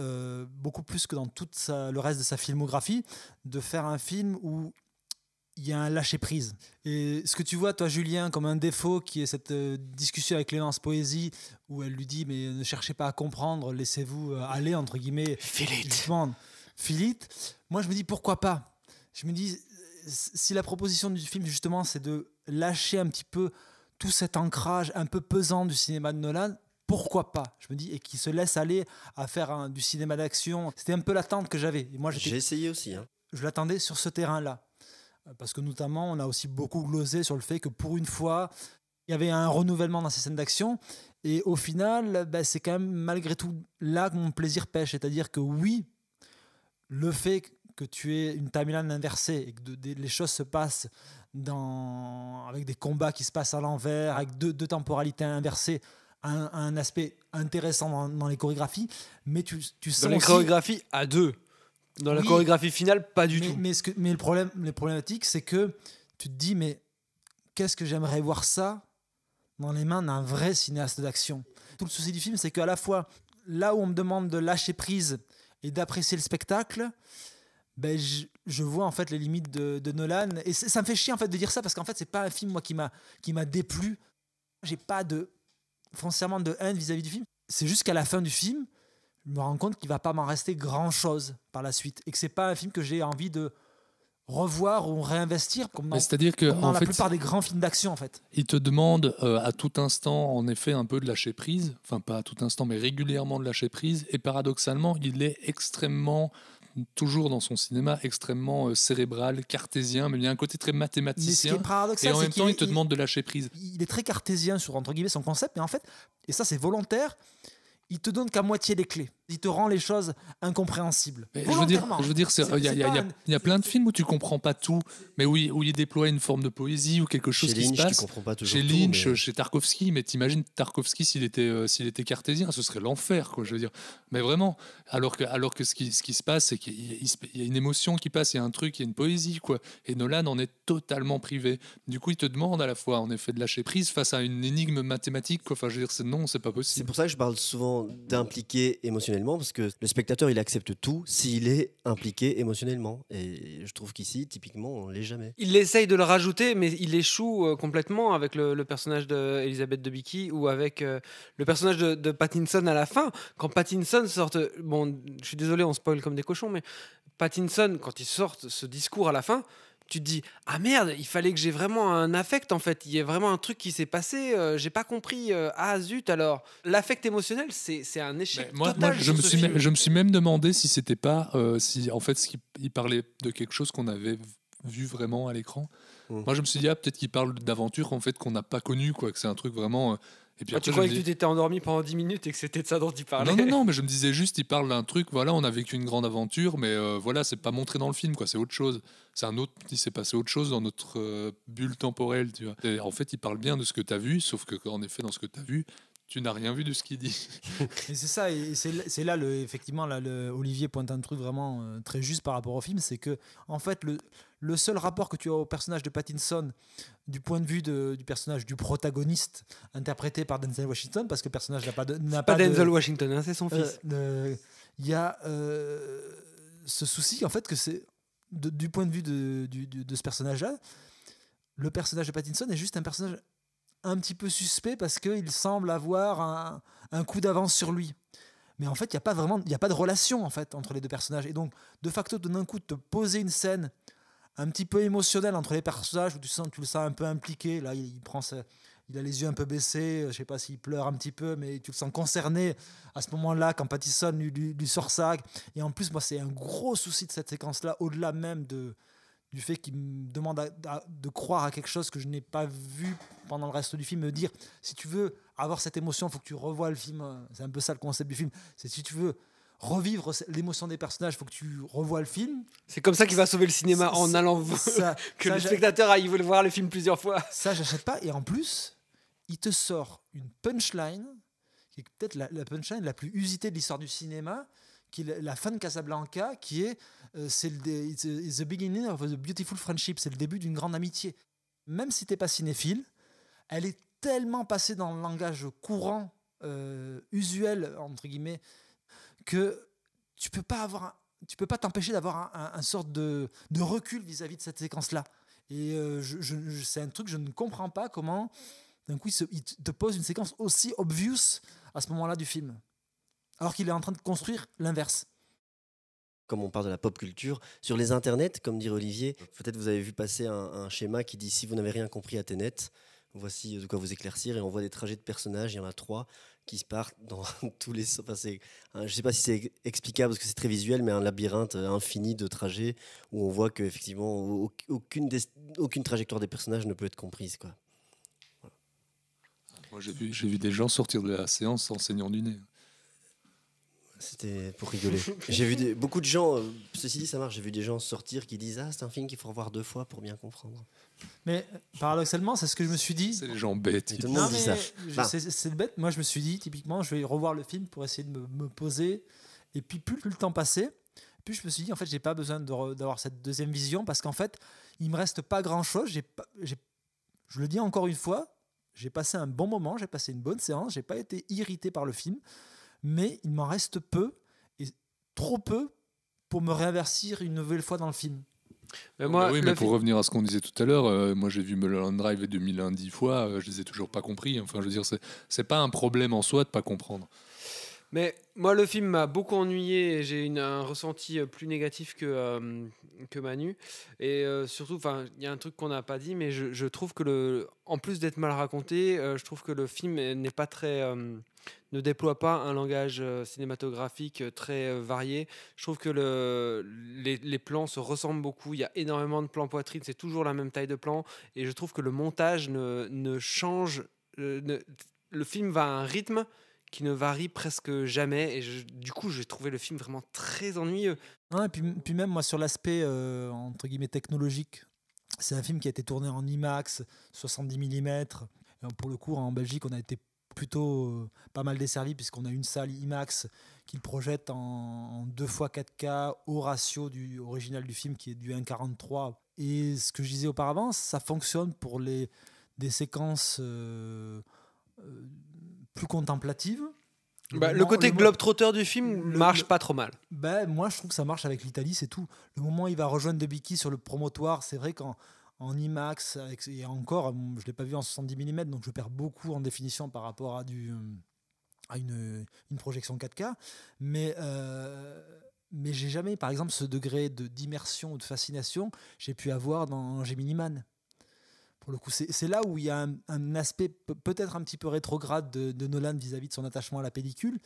beaucoup plus que dans le reste de sa filmographie, de faire un film où il y a un lâcher-prise. Et ce que tu vois, toi, Julien, comme un défaut, qui est cette discussion avec Clémence Poésie, où elle lui dit « mais ne cherchez pas à comprendre, laissez-vous aller », entre guillemets. Philippe. Moi, je me dis « pourquoi pas ?» Je me dis, si la proposition du film, justement, c'est de lâcher un petit peu tout cet ancrage un peu pesant du cinéma de Nolan, pourquoi pas, je me dis, et qui se laisse aller à faire du cinéma d'action. C'était un peu l'attente que j'avais. Et moi, J'ai essayé aussi. Je l'attendais sur ce terrain-là. Parce que notamment, on a aussi beaucoup glosé sur le fait que pour une fois, il y avait un renouvellement dans ces scènes d'action. Et au final, c'est quand même malgré tout là que mon plaisir pêche. C'est-à-dire que oui, le fait que tu aies une timeline inversée et que les choses se passent avec des combats qui se passent à l'envers, avec deux temporalités inversées, un aspect intéressant dans les chorégraphies. Mais tu sens dans les chorégraphies à deux. Dans la chorégraphie finale, pas du tout. Mais les problématiques, c'est que tu te dis, mais qu'est-ce que j'aimerais voir ça dans les mains d'un vrai cinéaste d'action. Tout le souci du film, c'est qu'à la fois, là où on me demande de lâcher prise et d'apprécier le spectacle, je vois en fait les limites de Nolan. Et ça me fait chier en fait de dire ça, parce qu'en fait, c'est pas un film moi, qui m'a déplu. J'ai pas foncièrement de haine vis-à-vis du film. C'est juste qu'à la fin du film, je me rends compte qu'il va pas m'en rester grand-chose par la suite. Et que c'est pas un film que j'ai envie de revoir ou réinvestir comme dans la plupart des grands films d'action en fait. Il te demande à tout instant en effet un peu de lâcher prise, enfin pas à tout instant mais régulièrement de lâcher prise, et paradoxalement il est extrêmement, toujours dans son cinéma, extrêmement cérébral, cartésien, mais il y a un côté très mathématicien, et en même temps il te demande de lâcher prise. Il est très cartésien sur entre guillemets son concept, mais en fait, et ça c'est volontaire, il te donne qu'à moitié les clés. Il te rend les choses incompréhensibles. Je veux dire, il y a plein de films où tu comprends pas tout, mais où il déploie une forme de poésie ou quelque chose qui se passe. Tu comprends pas toujours chez tout, Lynch, mais... chez Tarkovsky, mais t'imagines Tarkovsky s'il était cartésien, ce serait l'enfer, quoi. Je veux dire, mais vraiment. Alors que ce qui se passe, c'est qu'il y a une émotion qui passe, il y a un truc, il y a une poésie, quoi. Et Nolan en est totalement privé. Du coup, il te demande à la fois, en effet, de lâcher prise face à une énigme mathématique, quoi. Enfin, je veux dire, non, c'est pas possible. C'est pour ça que je parle souvent d'impliquer émotionnellement, parce que le spectateur, il accepte tout s'il est impliqué émotionnellement. Et je trouve qu'ici, typiquement, on l'est jamais. Il essaye de le rajouter, mais il échoue complètement avec le personnage d'Elisabeth Debicki ou avec le personnage de Pattinson à la fin. Quand Pattinson sort... Bon, je suis désolé, on spoil comme des cochons, mais Pattinson, quand il sort ce discours à la fin... Tu te dis, ah merde, il fallait que j'ai vraiment un affect en fait. Il y a vraiment un truc qui s'est passé, j'ai pas compris. Ah zut alors. L'affect émotionnel, c'est un échec total. Je me suis même demandé si c'était pas, si en fait il parlait de quelque chose qu'on avait vu vraiment à l'écran. Moi je me suis dit, peut-être qu'il parle d'aventure en fait qu'on n'a pas connue, quoi, que c'est un truc vraiment... Et puis tu croyais que tu t'étais endormi pendant 10 minutes et que c'était de ça dont il parlait? Non, mais je me disais juste, il parle d'un truc, voilà, on a vécu une grande aventure, mais voilà, c'est pas montré dans le film, quoi, c'est autre chose. Il s'est passé autre chose dans notre bulle temporelle, tu vois. Et en fait, il parle bien de ce que tu as vu, sauf que, en effet, dans ce que tu as vu, tu n'as rien vu de ce qu'il dit. Et c'est ça, et c'est là, effectivement, Olivier pointe un truc vraiment très juste par rapport au film, c'est que, en fait, le seul rapport que tu as au personnage de Pattinson, du point de vue du personnage du protagoniste, interprété par Denzel Washington, parce que le personnage n'a pas Denzel Washington, hein, c'est son fils. Il y a ce souci, en fait, que c'est, du point de vue de ce personnage-là, le personnage de Pattinson est juste un personnage un petit peu suspect parce qu'il semble avoir un coup d'avance sur lui. Mais en fait, il n'y a pas de relation en fait, entre les deux personnages. Et donc, de facto, d'un coup, te poser une scène un petit peu émotionnelle entre les personnages où tu le sens un peu impliqué. Là, il a les yeux un peu baissés. Je ne sais pas s'il pleure un petit peu, mais tu le sens concerné à ce moment-là quand Pattinson lui sort ça. Et en plus, moi, c'est un gros souci de cette séquence-là, au-delà même du fait qu'il me demande de croire à quelque chose que je n'ai pas vu pendant le reste du film, me dire, si tu veux avoir cette émotion, il faut que tu revoies le film. C'est un peu ça le concept du film. C'est si tu veux revivre l'émotion des personnages, il faut que tu revoies le film. C'est comme ça qu'il va sauver le cinéma, en allant que le spectateur aille voir le film plusieurs fois. Ça, j'achète pas. Et en plus, il te sort une punchline, qui est peut-être la punchline la plus usitée de l'histoire du cinéma, qui est la fin de Casablanca, qui est c'est it's the beginning of a beautiful friendship, c'est le début d'une grande amitié. Même si t'es pas cinéphile, elle est tellement passée dans le langage courant, usuel entre guillemets, que tu peux pas t'empêcher d'avoir un sorte de recul vis-à-vis de cette séquence-là. Et c'est un truc que je ne comprends pas comment d'un coup il te pose une séquence aussi obvious à ce moment-là du film, alors qu'il est en train de construire l'inverse. Comme on parle de la pop culture, sur les internets, comme dirait Olivier, peut-être vous avez vu passer un schéma qui dit si vous n'avez rien compris à Tenet, voici de quoi vous éclaircir, et on voit des trajets de personnages, il y en a 3 qui se partent dans tous les... Enfin, je ne sais pas si c'est explicable parce que c'est très visuel, mais un labyrinthe infini de trajets où on voit qu'effectivement aucune trajectoire des personnages ne peut être comprise, quoi. Voilà. Moi, j'ai vu des gens sortir de la séance en saignant du nez. C'était pour rigoler. J'ai vu beaucoup de gens, ceci dit ça marche, j'ai vu des gens sortir qui disent c'est un film qu'il faut revoir 2 fois pour bien comprendre. Mais paradoxalement, c'est ce que je me suis dit. C'est les gens bêtes. Tout le monde dit ça. C'est bête. Moi, je me suis dit, typiquement, je vais revoir le film pour essayer de me poser. Et puis, plus le temps passait, plus je me suis dit, en fait, j'ai pas besoin d'avoir cette deuxième vision parce qu'en fait, il me reste pas grand-chose. Je le dis encore une fois, j'ai passé un bon moment, j'ai passé une bonne séance, j'ai pas été irrité par le film. Mais il m'en reste peu, et trop peu, pour me réinvestir une nouvelle fois dans le film. Mais mais pour revenir à ce qu'on disait tout à l'heure, moi j'ai vu Mulholland Drive 2001 10 fois, je les ai toujours pas compris. Enfin, je veux dire, c'est pas un problème en soi de pas comprendre. Mais moi, le film m'a beaucoup ennuyé et j'ai un ressenti plus négatif que Manu. Et surtout, il y a un truc qu'on n'a pas dit, mais je trouve que, en plus d'être mal raconté, je trouve que le film n'est pas très... ne déploie pas un langage cinématographique très varié. Je trouve que les plans se ressemblent beaucoup. Il y a énormément de plans poitrine, c'est toujours la même taille de plan. Et je trouve que le montage ne change... le film va à un rythme qui ne varie presque jamais. Et du coup, j'ai trouvé le film vraiment très ennuyeux. Ouais, et puis même, moi, sur l'aspect, entre guillemets, technologique, c'est un film qui a été tourné en IMAX, 70 mm. Et pour le coup, en Belgique, on a été plutôt pas mal desservi puisqu'on a une salle IMAX qui le projette en 2 fois 4K au ratio du original du film qui est du 1,43. Et ce que je disais auparavant, ça fonctionne pour des séquences plus contemplatives. Le côté globe-trotter du film marche pas trop mal. Moi, je trouve que ça marche avec l'Italie, c'est tout. Le moment où il va rejoindre Debicki sur le promontoire, c'est vrai qu'en IMAX, et encore, je ne l'ai pas vu en 70 mm, donc je perds beaucoup en définition par rapport à une projection 4K. Mais j'ai jamais, par exemple, ce degré d'immersion ou de fascination, j'ai pu avoir dans Gemini Man. Pour le coup, c'est là où il y a un aspect peut-être un petit peu rétrograde de Nolan vis-à-vis de son attachement à la pellicule.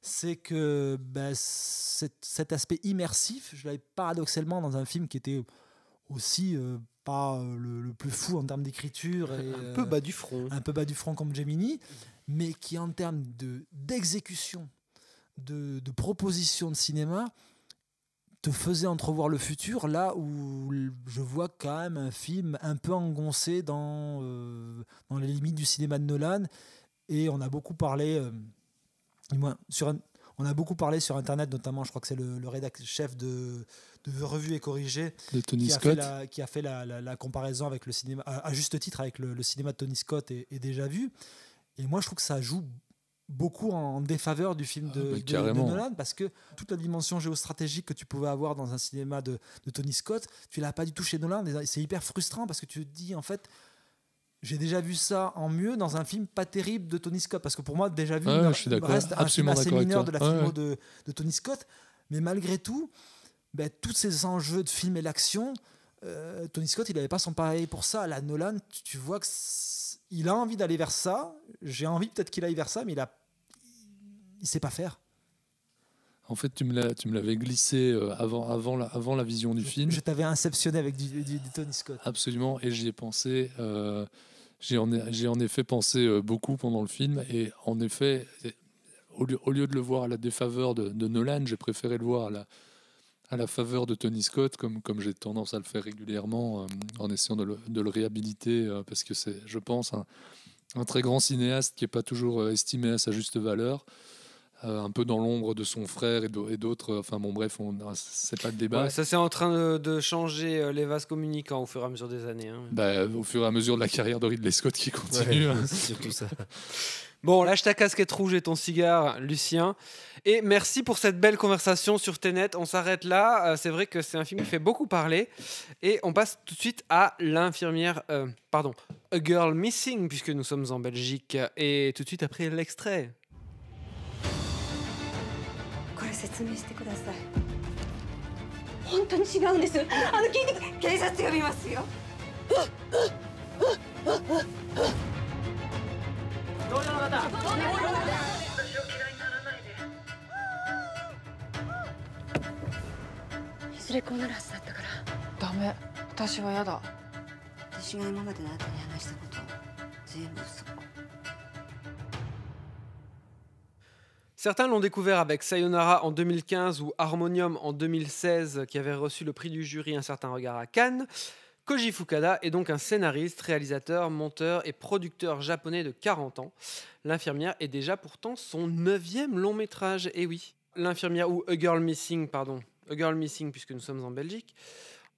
C'est que cet aspect immersif, je l'avais paradoxalement dans un film qui était aussi pas le plus fou en termes d'écriture. Un peu bas du front. Un peu bas du front comme Gemini, mais qui en termes d'exécution, de proposition de cinéma, te faisait entrevoir le futur, là où je vois quand même un film un peu engoncé dans les limites du cinéma de Nolan. Et on a beaucoup parlé, on a beaucoup parlé sur Internet, notamment, je crois que c'est le rédacteur chef de Revue et Corrigé de Tony Scott qui a fait la comparaison avec le cinéma, à juste titre, avec le cinéma de Tony Scott et Déjà Vu. Et moi, je trouve que ça joue beaucoup en défaveur du film de Nolan, parce que toute la dimension géostratégique que tu pouvais avoir dans un cinéma de Tony Scott, tu l'as pas du tout chez Nolan. Et c'est hyper frustrant parce que tu te dis, en fait, j'ai déjà vu ça en mieux dans un film pas terrible de Tony Scott, parce que pour moi, Déjà Vu reste un film assez mineur de la filmo de Tony Scott, mais malgré tout, tous ces enjeux de film et l'action, Tony Scott, il n'avait pas son pareil pour ça. Là, Nolan, tu vois qu'il a envie d'aller vers ça. J'ai envie peut-être qu'il aille vers ça, mais il sait pas faire. En fait, tu me l'avais glissé avant la vision du film. Je t'avais inceptionné avec du Tony Scott. Absolument, et j'y ai pensé. J'ai en effet pensé beaucoup pendant le film, et en effet, au lieu de le voir à la défaveur de Nolan, j'ai préféré le voir à la faveur de Tony Scott, comme j'ai tendance à le faire régulièrement, en essayant de le réhabiliter, parce que c'est, je pense, un très grand cinéaste qui n'est pas toujours estimé à sa juste valeur. un peu dans l'ombre de son frère et d'autres. Enfin bon, bref, c'est pas de débat. Ouais, ça c'est en train de changer les vases communicants au fur et à mesure des années. Hein. Bah, au fur et à mesure de la carrière de Ridley Scott qui continue. Ouais, c'est surtout ça. Bon, lâche ta casquette rouge et ton cigare, Lucien. Et merci pour cette belle conversation sur Tenet. On s'arrête là. C'est vrai que c'est un film qui fait beaucoup parler. Et on passe tout de suite à l'infirmière... pardon, A Girl Missing, puisque nous sommes en Belgique. Et tout de suite après l'extrait. これ説明してください本当に違うんです聞いて警察呼びますよいずれこうなるはずだったからダメ私は嫌だ私が今まであなたに話したこと全部嘘 Certains l'ont découvert avec Sayonara en 2015 ou Harmonium en 2016, qui avait reçu le prix du jury Un certain regard à Cannes. Koji Fukada est donc un scénariste, réalisateur, monteur et producteur japonais de 40 ans. L'infirmière est déjà pourtant son 9e long métrage, et oui. L'infirmière, ou A Girl Missing, puisque nous sommes en Belgique,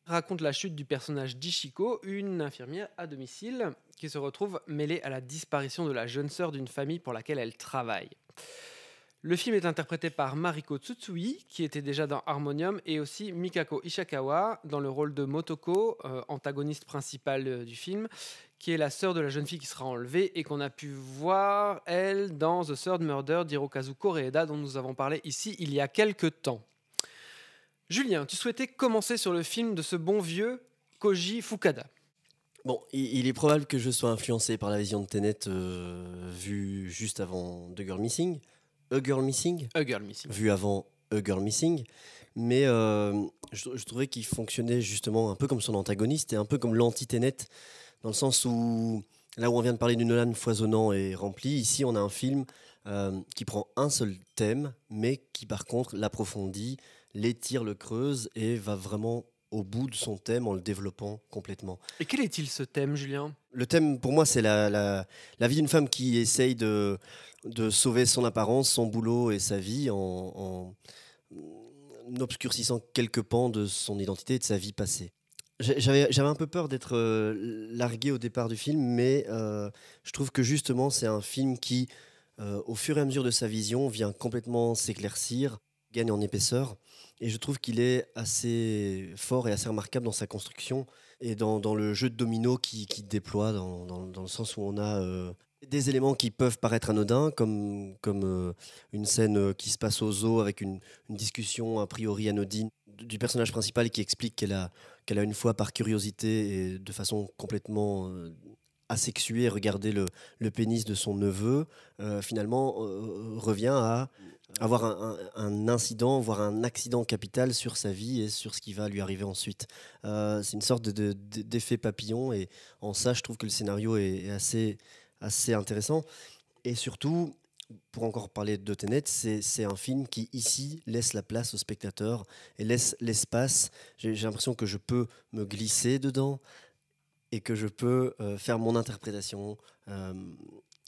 raconte la chute du personnage d'Ichiko, une infirmière à domicile, qui se retrouve mêlée à la disparition de la jeune sœur d'une famille pour laquelle elle travaille. Le film est interprété par Mariko Tsutsui, qui était déjà dans Harmonium, et aussi Mikako Ishikawa, dans le rôle de Motoko, antagoniste principale du film, qui est la sœur de la jeune fille qui sera enlevée, et qu'on a pu voir, elle, dans The Third Murder d'Hirokazu Koreeda, dont nous avons parlé ici il y a quelques temps. Julien, tu souhaitais commencer sur le film de ce bon vieux Koji Fukada. Bon, il est probable que je sois influencé par la vision de Tenet vue juste avant The Girl Missing. A Girl Missing, vu avant A Girl Missing, mais je trouvais qu'il fonctionnait justement un peu comme son antagoniste et un peu comme l'anti-Tenet, dans le sens où, là où on vient de parler du Nolan foisonnant et rempli, ici on a un film qui prend un seul thème, mais qui par contre l'approfondit, l'étire, le creuse et va vraiment au bout de son thème en le développant complètement. Et quel est-il ce thème, Julien ? Le thème, pour moi, c'est la vie d'une femme qui essaye de sauver son apparence, son boulot et sa vie en obscurcissant quelques pans de son identité et de sa vie passée. J'avais un peu peur d'être largué au départ du film, mais je trouve que justement, c'est un film qui, au fur et à mesure de sa vision, vient complètement s'éclaircir, gagne en épaisseur. Et je trouve qu'il est assez fort et assez remarquable dans sa construction et dans le jeu de domino qui déploie, dans le sens où on a des éléments qui peuvent paraître anodins, comme une scène qui se passe au zoo avec une discussion a priori anodine du personnage principal qui explique qu'elle a une fois, par curiosité et de façon complètement asexuée, regardé le pénis de son neveu, finalement revient à avoir un incident, voire un accident capital sur sa vie et sur ce qui va lui arriver ensuite. C'est une sorte d'effet papillon, et en ça, je trouve que le scénario est assez intéressant. Et surtout, pour encore parler de Tenet, c'est un film qui, ici, laisse la place au spectateur et laisse l'espace. J'ai l'impression que je peux me glisser dedans et que je peux faire mon interprétation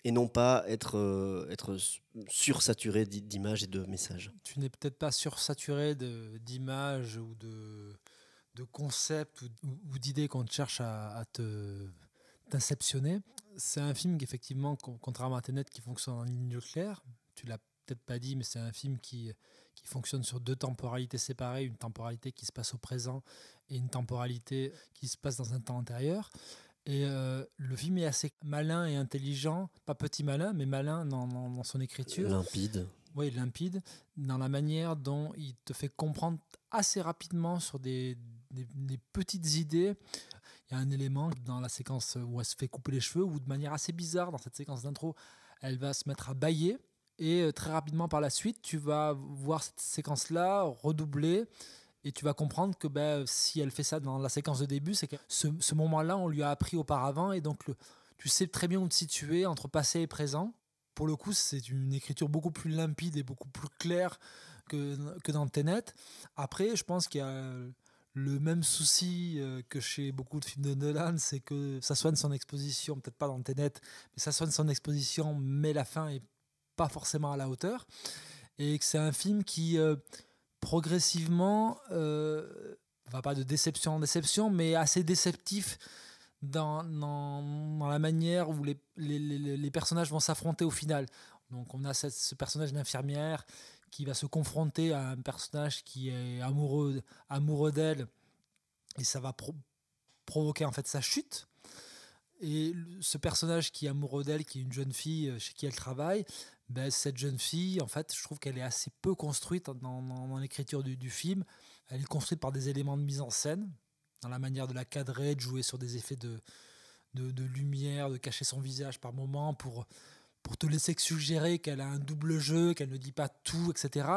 et non pas être sursaturé d'images et de messages. Tu n'es peut-être pas sursaturé d'images ou de concepts ou d'idées qu'on te cherche à t'inceptionner. C'est un film qui, effectivement, contrairement à Tenet, qui fonctionne en ligne claire. Tu l'as peut-être pas dit, mais c'est un film qui fonctionne sur 2 temporalités séparées, une temporalité qui se passe au présent et une temporalité qui se passe dans un temps antérieur. Et le film est assez malin et intelligent, pas petit malin, mais malin dans son écriture. Limpide. Oui, limpide, dans la manière dont il te fait comprendre assez rapidement sur des petites idées. Il y a un élément dans la séquence où elle se fait couper les cheveux, où de manière assez bizarre, dans cette séquence d'intro, elle va se mettre à bâiller. Et très rapidement par la suite, tu vas voir cette séquence-là redoubler. Et tu vas comprendre que si elle fait ça dans la séquence de début, c'est que ce moment-là, on lui a appris auparavant. Et donc, tu sais très bien où te situer entre passé et présent. Pour le coup, c'est une écriture beaucoup plus limpide et beaucoup plus claire que dans Tenet. Après, je pense qu'il y a le même souci que chez beaucoup de films de Nolan, c'est que ça soigne son exposition, peut-être pas dans Tenet, mais ça soigne son exposition, mais la fin est pas forcément à la hauteur. et que c'est un film qui progressivement va pas de déception en déception, mais assez déceptif dans la manière où les personnages vont s'affronter au final. Donc on a ce personnage d'infirmière qui va se confronter à un personnage qui est amoureux d'elle, et ça va provoquer en fait sa chute. Et ce personnage qui est amoureux d'elle, qui est une jeune fille chez qui elle travaille, ben, cette jeune fille, en fait, je trouve qu'elle est assez peu construite dans l'écriture du film. Elle est construite par des éléments de mise en scène, dans la manière de la cadrer, de jouer sur des effets de lumière, de cacher son visage par moments pour te laisser suggérer qu'elle a un double jeu, qu'elle ne dit pas tout, etc.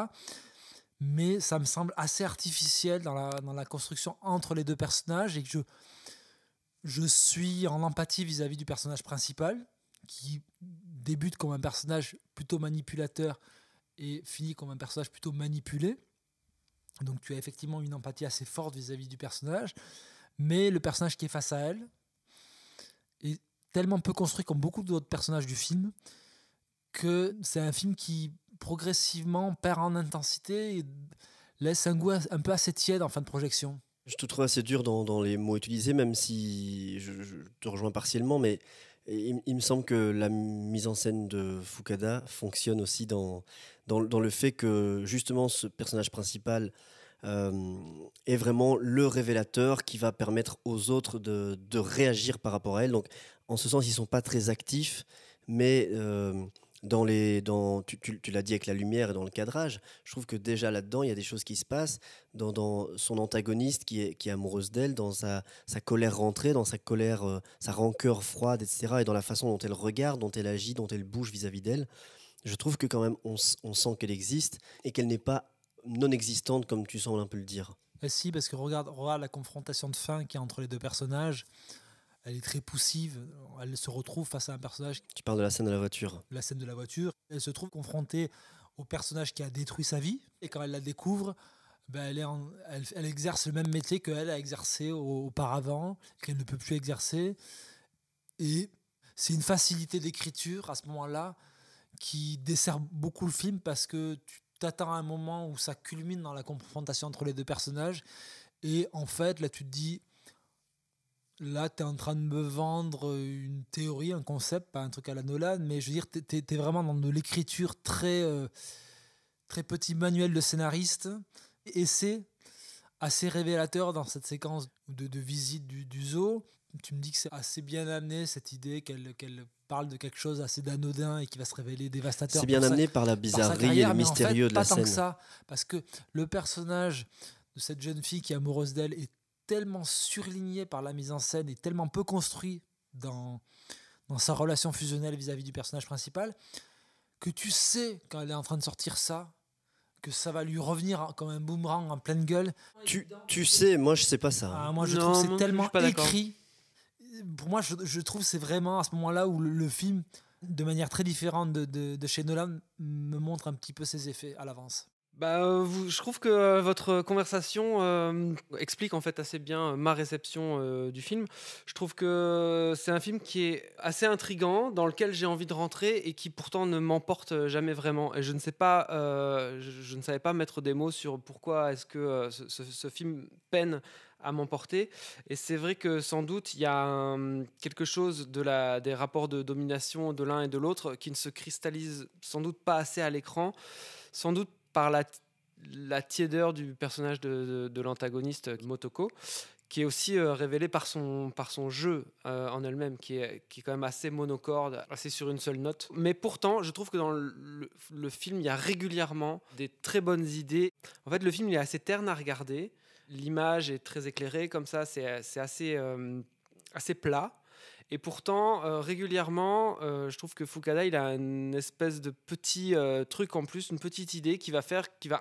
Mais ça me semble assez artificiel dans la construction entre les deux personnages, et que je suis en empathie vis-à-vis du personnage principal, qui débute comme un personnage plutôt manipulateur et finit comme un personnage plutôt manipulé. Donc tu as effectivement une empathie assez forte vis-à-vis du personnage, mais le personnage qui est face à elle est tellement peu construit comme beaucoup d'autres personnages du film que c'est un film qui progressivement perd en intensité et laisse un goût un peu assez tiède en fin de projection. Je te trouve assez dur dans les mots utilisés, même si je te rejoins partiellement, mais il me semble que la mise en scène de Fukada fonctionne aussi dans le fait que justement ce personnage principal est vraiment le révélateur qui va permettre aux autres de réagir par rapport à elle. Donc en ce sens, ils ne sont pas très actifs, mais tu l'as dit avec la lumière et dans le cadrage, je trouve que déjà là-dedans, il y a des choses qui se passent dans son antagoniste qui est amoureuse d'elle, dans sa colère rentrée, dans sa colère, sa rancœur froide, etc. Et dans la façon dont elle regarde, dont elle agit, dont elle bouge vis-à-vis d'elle. Je trouve que quand même, on sent qu'elle existe et qu'elle n'est pas non existante, comme tu sembles un peu le dire. Et si, parce que regarde la confrontation de fin qu'il y a entre les deux personnages. Elle est très poussive, elle se retrouve face à un personnage... Tu parles de la scène de la voiture. La scène de la voiture. Elle se trouve confrontée au personnage qui a détruit sa vie, et quand elle la découvre, ben elle exerce le même métier qu'elle a exercé auparavant, qu'elle ne peut plus exercer. Et c'est une facilité d'écriture à ce moment-là qui dessert beaucoup le film, parce que tu t'attends à un moment où ça culmine dans la confrontation entre les deux personnages, et en fait là tu te dis... Là, tu es en train de me vendre une théorie, un concept, pas un truc à la Nolan, mais je veux dire, tu es vraiment dans de l'écriture très, très petit manuel de scénariste. Et c'est assez révélateur dans cette séquence de visite du zoo. Tu me dis que c'est assez bien amené, cette idée qu'elle parle de quelque chose assez d'anodin et qui va se révéler dévastateur. C'est bien amené par la bizarrerie et le mystérieux de la scène. Pas tant que ça, parce que le personnage de cette jeune fille qui est amoureuse d'elle est tellement surligné par la mise en scène et tellement peu construit dans sa relation fusionnelle vis-à-vis du personnage principal, que tu sais, quand elle est en train de sortir ça, que ça va lui revenir comme un boomerang en pleine gueule. Tu sais, moi je sais pas ça. Moi je trouve que c'est tellement écrit. Pour moi, je trouve que c'est vraiment à ce moment-là où le film, de manière très différente de chez Nolan, me montre un petit peu ses effets à l'avance. Je trouve que votre conversation explique en fait assez bien ma réception du film. Je trouve que c'est un film qui est assez intriguant, dans lequel j'ai envie de rentrer et qui pourtant ne m'emporte jamais vraiment. Et je ne sais pas, je ne savais pas mettre des mots sur pourquoi est-ce que ce film peine à m'emporter. Et c'est vrai que sans doute il y a quelque chose des rapports de domination de l'un et de l'autre qui ne se cristallise sans doute pas assez à l'écran, sans doute par la tiédeur du personnage de l'antagoniste Motoko, qui est aussi révélé par son jeu en elle-même, qui est quand même assez monocorde, assez sur une seule note. Mais pourtant, je trouve que dans le film, il y a régulièrement des très bonnes idées. En fait, le film il est assez terne à regarder. L'image est très éclairée, comme ça, c'est assez plat. Et pourtant, régulièrement, je trouve que Fukada, il a une espèce de petit truc en plus, une petite idée qui va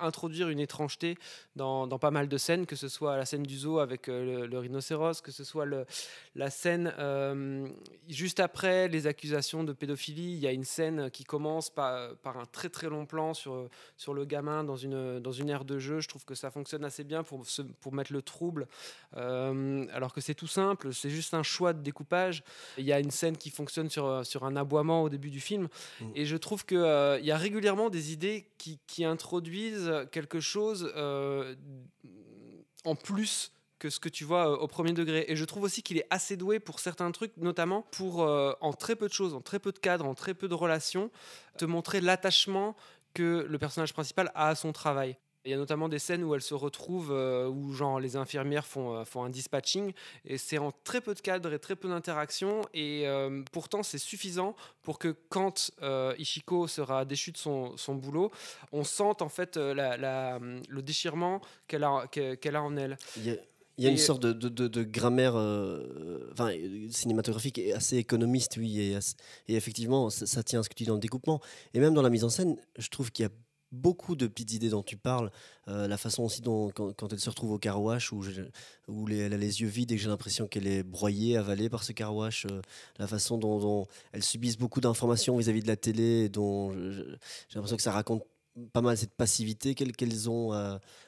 introduire une étrangeté dans pas mal de scènes, que ce soit la scène du zoo avec le rhinocéros, que ce soit la scène juste après les accusations de pédophilie. Il y a une scène qui commence par un très très long plan sur le gamin dans une aire de jeu. Je trouve que ça fonctionne assez bien pour mettre le trouble, alors que c'est tout simple, c'est juste un choix de découpage. Il y a une scène qui fonctionne sur un aboiement au début du film. Et je trouve qu'il y a régulièrement des idées qui introduisent quelque chose en plus que ce que tu vois au premier degré. Et je trouve aussi qu'il est assez doué pour certains trucs, notamment pour, en très peu de choses, en très peu de cadres, en très peu de relations, te montrer l'attachement que le personnage principal a à son travail. Il y a notamment des scènes où elle se retrouve, où genre les infirmières font un dispatching, et c'est en très peu de cadres et très peu d'interactions, et pourtant c'est suffisant pour que quand Ichiko sera déchue de son boulot, on sente en fait le déchirement qu'elle a en elle. Il y a une sorte de grammaire cinématographique assez économiste, oui, et effectivement, ça tient à ce que tu dis dans le découpement. Et même dans la mise en scène, je trouve qu'il y a beaucoup de petites idées dont tu parles. La façon aussi dont, quand elle se retrouve au car wash, où elle a les yeux vides et que j'ai l'impression qu'elle est broyée, avalée par ce car wash. La façon dont elles subissent beaucoup d'informations vis-à-vis de la télé, et dont j'ai l'impression que ça raconte pas mal cette passivité qu'elles ont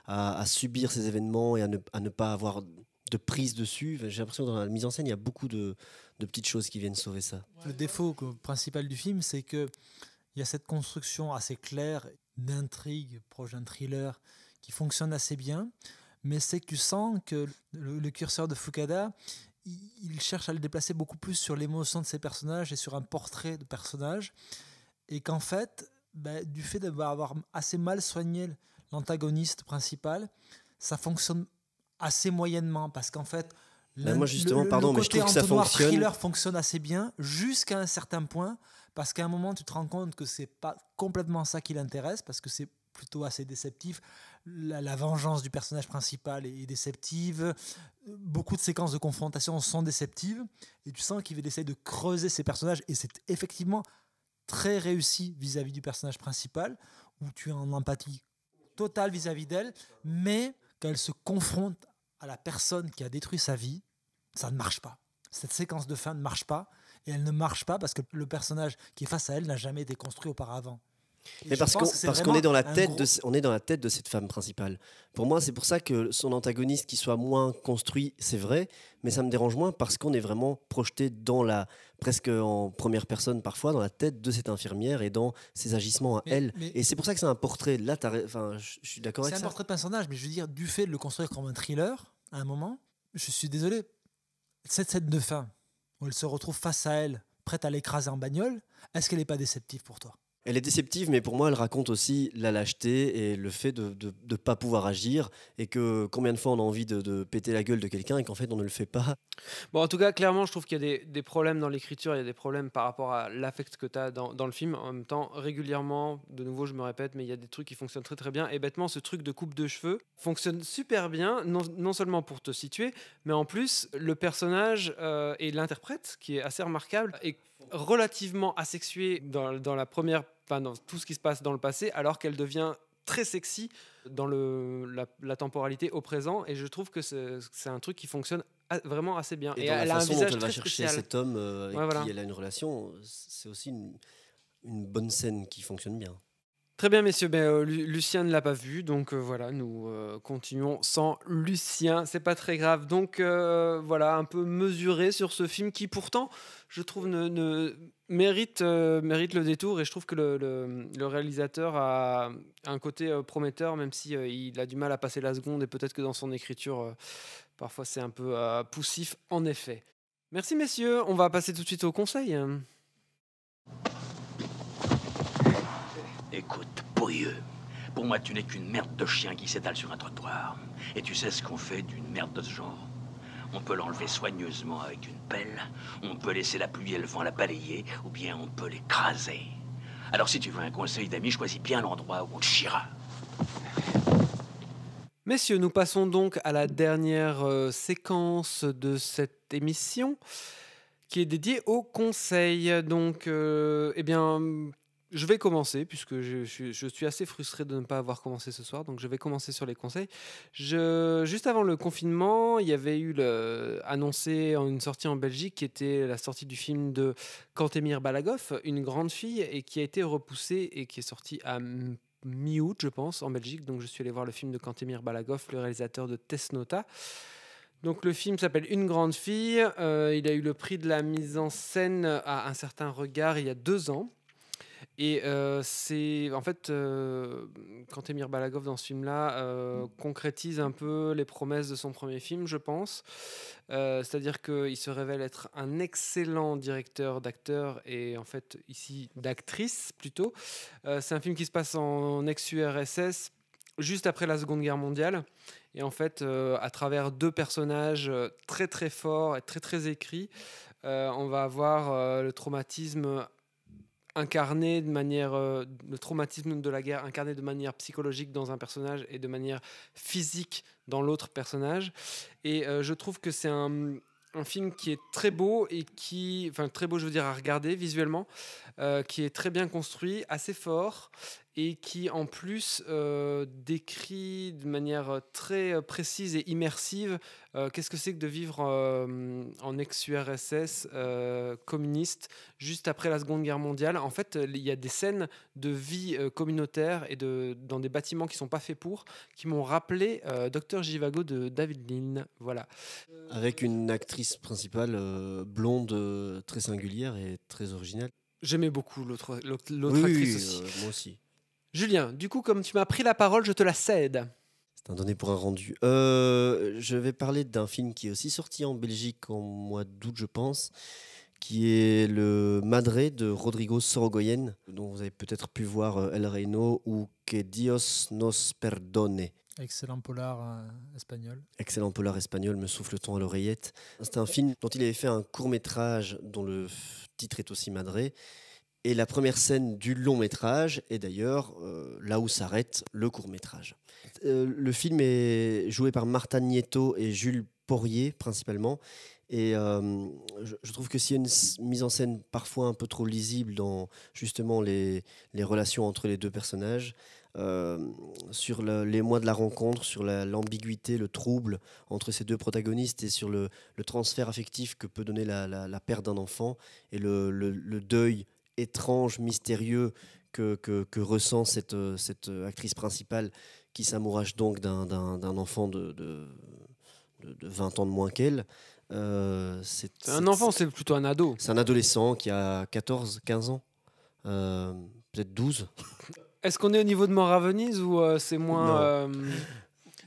à subir ces événements et à ne pas avoir de prise dessus. J'ai l'impression que dans la mise en scène, il y a beaucoup de petites choses qui viennent sauver ça. Le défaut principal du film, c'est qu'il y a cette construction assez claire d'intrigue proche d'un thriller qui fonctionne assez bien, mais c'est que tu sens que le curseur de Fukada, il cherche à le déplacer beaucoup plus sur l'émotion de ses personnages et sur un portrait de personnage, et qu'en fait, du fait d'avoir assez mal soigné l'antagoniste principal, ça fonctionne assez moyennement, parce qu'en fait moi justement, le mais je trouve que ça fonctionne. Thriller fonctionne assez bien jusqu'à un certain point, parce qu'à un moment tu te rends compte que c'est pas complètement ça qui l'intéresse, parce que c'est plutôt assez déceptif. La vengeance du personnage principal est déceptive, beaucoup de séquences de confrontation sont déceptives, et tu sens qu'il essaie de creuser ses personnages, et c'est effectivement très réussi vis-à-vis du personnage principal, où tu es en empathie totale vis-à-vis d'elle, mais quand elle se confronte à la personne qui a détruit sa vie, ça ne marche pas. Cette séquence de fin ne marche pas, et elle ne marche pas parce que le personnage qui est face à elle n'a jamais été construit auparavant. Mais parce qu'on est dans la tête on est dans la tête de cette femme principale. Pour moi, c'est pour ça que son antagoniste qui soit moins construit, c'est vrai, mais ça me dérange moins parce qu'on est vraiment projeté presque en première personne parfois, dans la tête de cette infirmière et dans ses agissements à elle. Et c'est pour ça que c'est un portrait. Là, je suis d'accord avec ça. C'est un portrait de personnage, mais je veux dire, du fait de le construire comme un thriller, à un moment, je suis désolé, cette scène de fin où elle se retrouve face à elle, prête à l'écraser en bagnole, est-ce qu'elle n'est pas déceptive pour toi ? Elle est déceptive, mais pour moi, elle raconte aussi la lâcheté et le fait de ne pas pouvoir agir, et que combien de fois on a envie de péter la gueule de quelqu'un et qu'en fait on ne le fait pas. Bon, en tout cas, clairement, je trouve qu'il y a des problèmes dans l'écriture, il y a des problèmes par rapport à l'affect que tu as dans le film. En même temps, régulièrement, de nouveau, je me répète, mais il y a des trucs qui fonctionnent très très bien. Et bêtement, ce truc de coupe de cheveux fonctionne super bien, non seulement pour te situer, mais en plus, le personnage et l'interprète, qui est assez remarquable, est relativement asexuée dans la première, dans tout ce qui se passe dans le passé, alors qu'elle devient très sexy dans la temporalité au présent, et je trouve que c'est un truc qui fonctionne vraiment assez bien. Et elle a un visage très chercher spécial. cet homme avec qui elle a une relation, c'est aussi une bonne scène qui fonctionne bien. Très bien, messieurs. Lucien ne l'a pas vu, donc voilà, nous continuons sans Lucien. C'est pas très grave. Donc voilà, un peu mesuré sur ce film qui, pourtant, je trouve, mérite le détour. Et je trouve que le réalisateur a un côté prometteur, même si il a du mal à passer la seconde, et peut-être que dans son écriture, parfois c'est un peu poussif, en effet. Merci, messieurs. On va passer tout de suite au conseil. Écoute, pourrieux, pour moi tu n'es qu'une merde de chien qui s'étale sur un trottoir. Et tu sais ce qu'on fait d'une merde de ce genre? On peut l'enlever soigneusement avec une pelle, on peut laisser la pluie et le vent la balayer, ou bien on peut l'écraser. Alors si tu veux un conseil d'ami, choisis bien l'endroit où on te chiera. Messieurs, nous passons donc à la dernière séquence de cette émission, qui est dédiée au conseil. Donc, je vais commencer, puisque je suis assez frustré de ne pas avoir commencé ce soir, donc je vais commencer sur les conseils. Juste avant le confinement, il y avait eu annoncé une sortie en Belgique, qui était la sortie du film de Kantemir Balagov, Une grande fille, et qui a été repoussée et qui est sortie à mi-août, je pense, en Belgique. Donc je suis allé voir le film de Kantemir Balagov, le réalisateur de Test Nota. Donc le film s'appelle Une grande fille. Il a eu le prix de la mise en scène à Un certain regard il y a 2 ans. Et c'est en fait Kantemir Balagov dans ce film-là concrétise un peu les promesses de son premier film, je pense. C'est-à-dire qu'il se révèle être un excellent directeur d'acteurs et en fait ici d'actrice plutôt. C'est un film qui se passe en ex-URSS juste après la Seconde Guerre mondiale. Et en fait, à travers 2 personnages très très forts et très très écrits, on va avoir le traumatisme incarné de manière, le traumatisme de la guerre incarné de manière psychologique dans un personnage et de manière physique dans l'autre personnage. Et je trouve que c'est un film qui est très beau et enfin très beau, je veux dire à regarder visuellement, qui est très bien construit, assez fort et qui en plus décrit de manière très précise et immersive qu'est-ce que c'est que de vivre en ex-URSS communiste juste après la Seconde Guerre mondiale. En fait, il y a des scènes de vie communautaire et dans des bâtiments qui sont pas faits pour, qui m'ont rappelé Dr Zhivago de David Lean. Voilà. Avec une actrice principale blonde très singulière et très originale. J'aimais beaucoup l'autre Oui, actrice aussi. moi aussi. Julien, du coup, comme tu m'as pris la parole, je te la cède. C'est un donné pour un rendu. Je vais parler d'un film qui est aussi sorti en Belgique en mois d'août, je pense, qui est le Madre de Rodrigo Sorogoyen, dont vous avez peut-être pu voir El Reino ou Que Dios nos perdone. Excellent polar espagnol. Excellent polar espagnol, me souffle-t-on à l'oreillette. C'est un film dont il avait fait un court-métrage dont le titre est aussi Madre. Et la première scène du long-métrage est d'ailleurs là où s'arrête le court-métrage. Le film est joué par Marta Nieto et Jules Porrier principalement. Et je trouve que s'il y a une mise en scène parfois un peu trop lisible dans justement les relations entre les 2 personnages, sur les mois de la rencontre, sur l'ambiguïté, le trouble entre ces 2 protagonistes et sur le transfert affectif que peut donner la perte d'un enfant et le deuil étrange, mystérieux que ressent cette actrice principale qui s'amourache donc d'un enfant de 20 ans de moins qu'elle. C'est un enfant, c'est plutôt un ado. C'est un adolescent qui a 14, 15 ans, peut-être 12. Est-ce qu'on est au niveau de Mort à Venise ou c'est moins,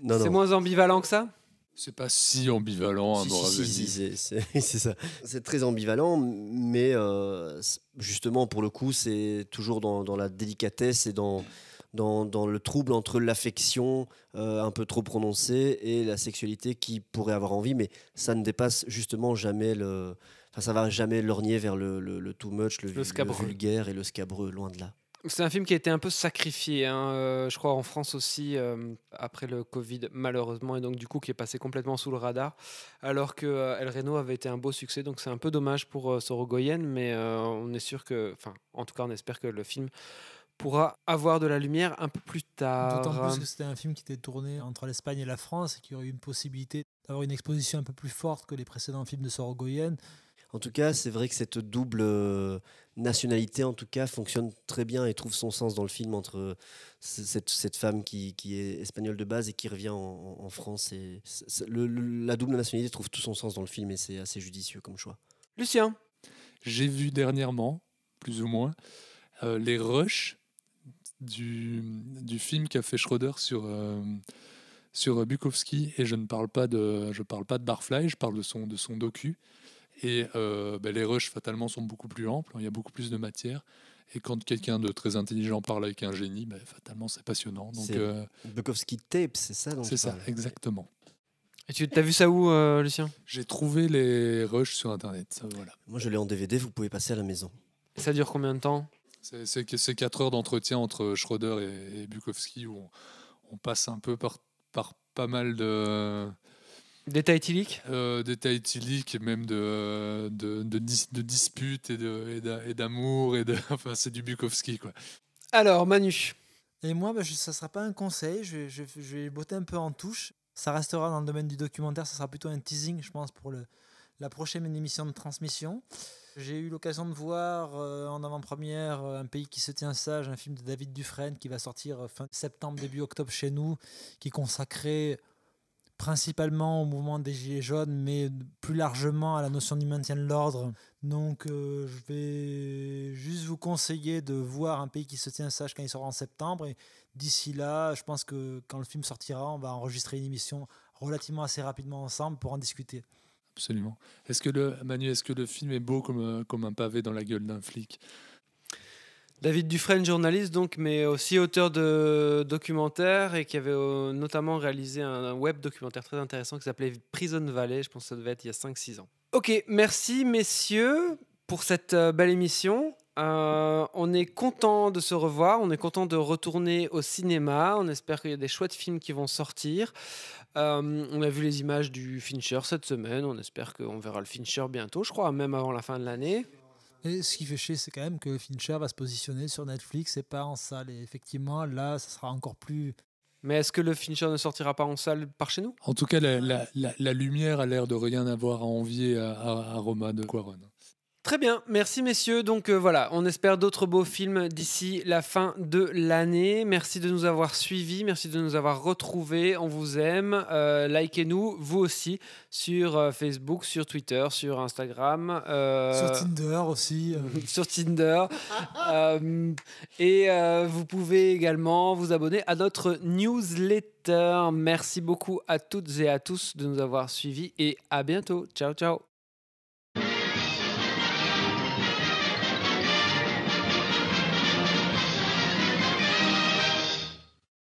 Non. moins ambivalent que ça? C'est pas si ambivalent à Mort à Venise. C'est ça. C'est très ambivalent, mais justement, pour le coup, c'est toujours dans la délicatesse et dans le trouble entre l'affection un peu trop prononcée et la sexualité qui pourrait avoir envie, mais ça ne dépasse justement jamais ça va jamais lorgner vers le too much, le vulgaire et le scabreux, loin de là. C'est un film qui a été un peu sacrifié, je crois, en France aussi, après le Covid, malheureusement, et donc du coup qui est passé complètement sous le radar, alors que El Reno avait été un beau succès, donc c'est un peu dommage pour Sorogoyen, mais on est sûr en tout cas, on espère que le film pourra avoir de la lumière un peu plus tard. D'autant plus que c'était un film qui était tourné entre l'Espagne et la France et qui aurait eu une possibilité d'avoir une exposition un peu plus forte que les précédents films de Sorogoyen. En tout cas, c'est vrai que cette double nationalité, en tout cas, fonctionne très bien et trouve son sens dans le film entre cette femme qui est espagnole de base et qui revient en France. Et la double nationalité trouve tout son sens dans le film et c'est assez judicieux comme choix. Lucien, j'ai vu dernièrement, plus ou moins, les rushs du film qu'a fait Schroeder sur Bukowski, et je parle pas de Barfly, je parle de son docu. Et les rushs, fatalement, sont beaucoup plus amples, il y a beaucoup plus de matière. Et quand quelqu'un de très intelligent parle avec un génie, fatalement, c'est passionnant. Donc, c'est Bukowski Tape, c'est ça dont c'est ça, exactement. et tu as vu ça où, Lucien? J'ai trouvé les rushs sur Internet. Voilà. Moi, je l'ai en DVD, vous pouvez passer à la maison. Ça dure combien de temps? C'est 4 heures d'entretien entre Schroeder et Bukowski où on passe un peu par pas mal de... Détails éthyliques, détails éthyliques, même de disputes et d'amour. Enfin, c'est du Bukowski, quoi. Alors, Manu. Et moi, ça ne sera pas un conseil, je vais botter un peu en touche. Ça restera dans le domaine du documentaire, ça sera plutôt un teasing, je pense, pour la prochaine émission de transmission. J'ai eu l'occasion de voir en avant-première Un pays qui se tient sage, un film de David Dufresne qui va sortir fin septembre, début octobre chez nous, qui est consacré principalement au mouvement des Gilets jaunes, mais plus largement à la notion du maintien de l'ordre. Donc je vais juste vous conseiller de voir Un pays qui se tient sage quand il sort en septembre. Et d'ici là, je pense que quand le film sortira, on va enregistrer une émission relativement assez rapidement ensemble pour en discuter. Absolument. Manu, est-ce que le film est beau comme un pavé dans la gueule d'un flic? David Dufresne, journaliste donc, mais aussi auteur de documentaires et qui avait notamment réalisé un web documentaire très intéressant qui s'appelait Prison Valley. Je pense que ça devait être il y a 5-6 ans. Ok, merci messieurs pour cette belle émission. On est content de se revoir, on est content de retourner au cinéma. On espère qu'il y a des chouettes films qui vont sortir. On a vu les images du Fincher cette semaine. On espère qu'on verra le Fincher bientôt, je crois, même avant la fin de l'année. Et ce qui fait chier, c'est quand même que Fincher va se positionner sur Netflix et pas en salle. Et effectivement, là, ça sera encore plus... Mais est-ce que le Fincher ne sortira pas en salle par chez nous? En tout cas, la lumière a l'air de rien avoir à envier à Roma de Cuarón. Très bien, merci messieurs. Donc voilà, on espère d'autres beaux films d'ici la fin de l'année. Merci de nous avoir suivis, merci de nous avoir retrouvés. On vous aime. Likez-nous, vous aussi, sur Facebook, sur Twitter, sur Instagram. Sur Tinder aussi. Sur Tinder. Et vous pouvez également vous abonner à notre newsletter. Merci beaucoup à toutes et à tous de nous avoir suivis et à bientôt. Ciao, ciao.